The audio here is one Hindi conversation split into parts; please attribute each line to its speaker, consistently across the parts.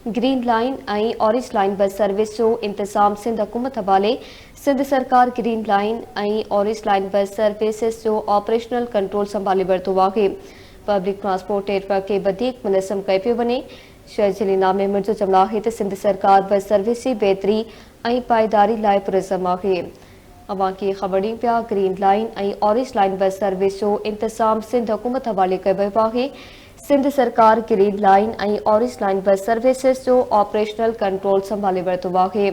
Speaker 1: ग्रीन लाइन ऐं ऑरेंज लाइन बस सर्विस जो इंतज़ाम सिंध हुकूमत हवाले सिंध सरकार ग्रीन लाइन ऐं ऑरेंज लाइन बस सर्विसिस जो ऑपरेशनल कंट्रोल संभाले वरितो आहे। पब्लिक ट्रांसपोर्ट नेटवर्क खे वधीक मुनज़्ज़म कयो पियो वञे। शहज़लीनामे मुर्जो जमला आहे त सिंध सरकार बस सर्विस जी बहितरी ऐं पायदारी लाइ पुरज़म आहे। अवां खे ख़बर ॾियूं पिया ग्रीन लाइन ऐं ऑरेंज लाइन बस सर्विस जो इंतज़ाम सिंध हुकूमत हवाले कयो वियो आहे। सिंध सरकार ग्रीन लाइन ऐं ऑरेंज लाइन बस सर्विसिस जो ऑपरेशनल कंट्रोल संभाले वरितो आहे।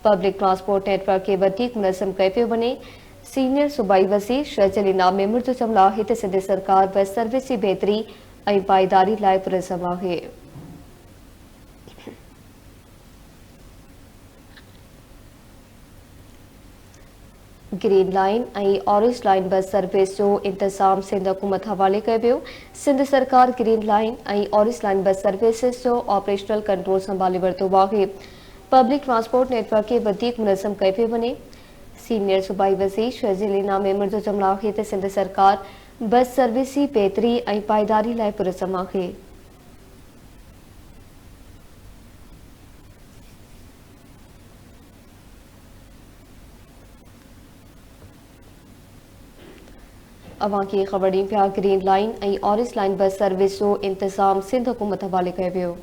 Speaker 1: पब्लिक ट्रांसपोर्ट नेटवर्क खे वधीक मुनज़्ज़म कयो पियो वञे। सीनियर सूबाई वज़ीर शहज़लीनामे मुर्जो जमला आहे त सिंध सरकार बस सर्विस जी बहितरी ऐं पायदारी लाइ पुरज़म आहे। ग्रीन लाइन ऐं ऑरेंज लाइन बस सर्विस जो इंतज़ाम सिंध हुकूमत हवाले कयो वियो। सिंध सरकार ग्रीन लाइन ऐं ऑरेंज लाइन बस सर्विसिस जो ऑपरेशनल कंट्रोल संभाले वरितो आहे। पब्लिक ट्रांसपोर्ट नेटवर्क खे वधीक मुनज़्ज़म कयो पियो वञे। सीनियर सूबाई वज़ीर शहज़लीनामे मुर्जो जमला आहे त सिंध सरकार बस सर्विस जी बहितरी ऐं पायदारी लाइ पुरज़म आहे। अवां खे ख़बर ॾियूं पिया ग्रीन लाइन ऐं ऑरेंज लाइन बस सर्विस जो इंतज़ाम सिंध हुकूमत हवाले कयो वियो।